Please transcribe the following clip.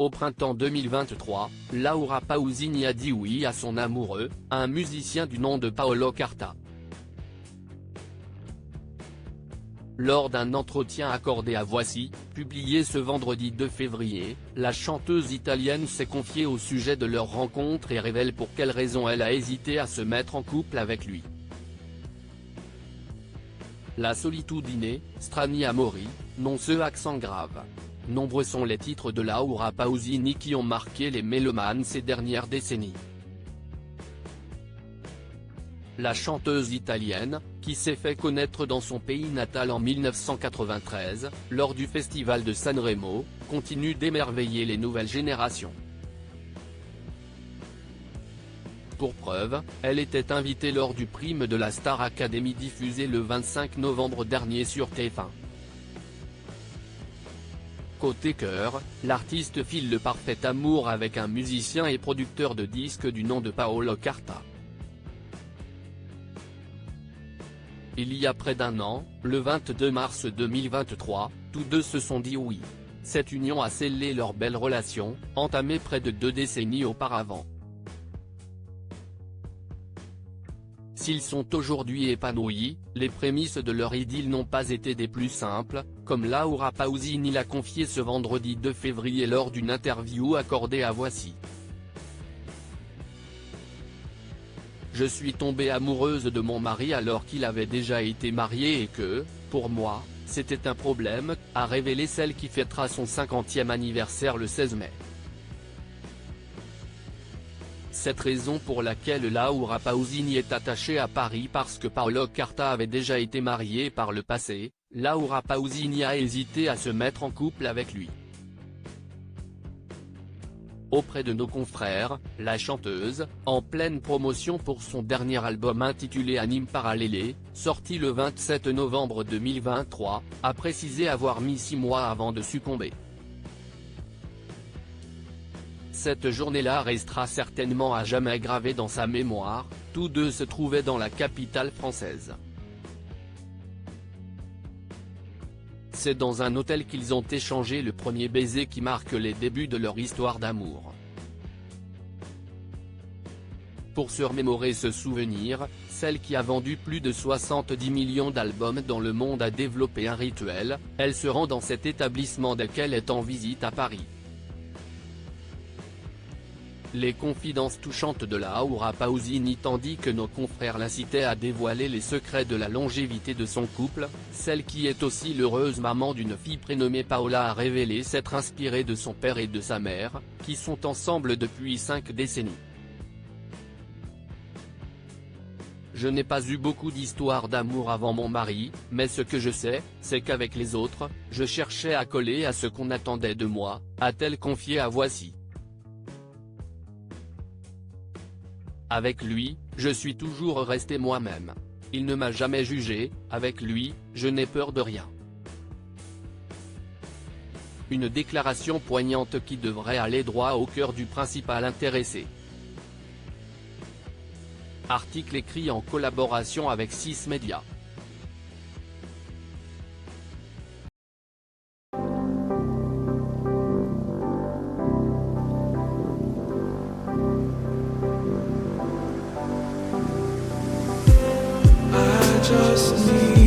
Au printemps 2023, Laura Pausini a dit oui à son amoureux, un musicien du nom de Paolo Carta. Lors d'un entretien accordé à Voici, publié ce vendredi 2 février, la chanteuse italienne s'est confiée au sujet de leur rencontre et révèle pour quelles raisons elle a hésité à se mettre en couple avec lui. La solitudine, strani amori, non ce accent grave. Nombreux sont les titres de Laura Pausini qui ont marqué les mélomanes ces dernières décennies. La chanteuse italienne, qui s'est fait connaître dans son pays natal en 1993, lors du festival de Sanremo, continue d'émerveiller les nouvelles générations. Pour preuve, elle était invitée lors du prime de la Star Academy diffusé le 25 novembre dernier sur TF1. Côté cœur, l'artiste file le parfait amour avec un musicien et producteur de disques du nom de Paolo Carta. Il y a près d'un an, le 22 mars 2023, tous deux se sont dit oui. Cette union a scellé leur belle relation, entamée près de 2 décennies auparavant. S'ils sont aujourd'hui épanouis, les prémices de leur idylle n'ont pas été des plus simples, comme Laura Pausini l'a confié ce vendredi 2 février lors d'une interview accordée à Voici. Je suis tombée amoureuse de mon mari alors qu'il avait déjà été marié et que, pour moi, c'était un problème, a révélé celle qui fêtera son 50e anniversaire le 16 mai. Cette raison pour laquelle Laura Pausini est attachée à Paris parce que Paolo Carta avait déjà été marié par le passé, Laura Pausini a hésité à se mettre en couple avec lui. Auprès de nos confrères, la chanteuse, en pleine promotion pour son dernier album intitulé Anime Parallele, sorti le 27 novembre 2023, a précisé avoir mis 6 mois avant de succomber. Cette journée-là restera certainement à jamais gravée dans sa mémoire, tous deux se trouvaient dans la capitale française. C'est dans un hôtel qu'ils ont échangé le premier baiser qui marque les débuts de leur histoire d'amour. Pour se remémorer ce souvenir, celle qui a vendu plus de 70 millions d'albums dans le monde a développé un rituel, elle se rend dans cet établissement dès qu'elle est en visite à Paris. Les confidences touchantes de Laura Pausini tandis que nos confrères l'incitaient à dévoiler les secrets de la longévité de son couple, celle qui est aussi l'heureuse maman d'une fille prénommée Paola a révélé s'être inspirée de son père et de sa mère, qui sont ensemble depuis 5 décennies. Je n'ai pas eu beaucoup d'histoires d'amour avant mon mari, mais ce que je sais, c'est qu'avec les autres, je cherchais à coller à ce qu'on attendait de moi, a-t-elle confié à Voici. Avec lui, je suis toujours restée moi-même. Il ne m'a jamais jugée, avec lui, je n'ai peur de rien. Une déclaration poignante qui devrait aller droit au cœur du principal intéressé. Article écrit en collaboration avec 6 médias. Just need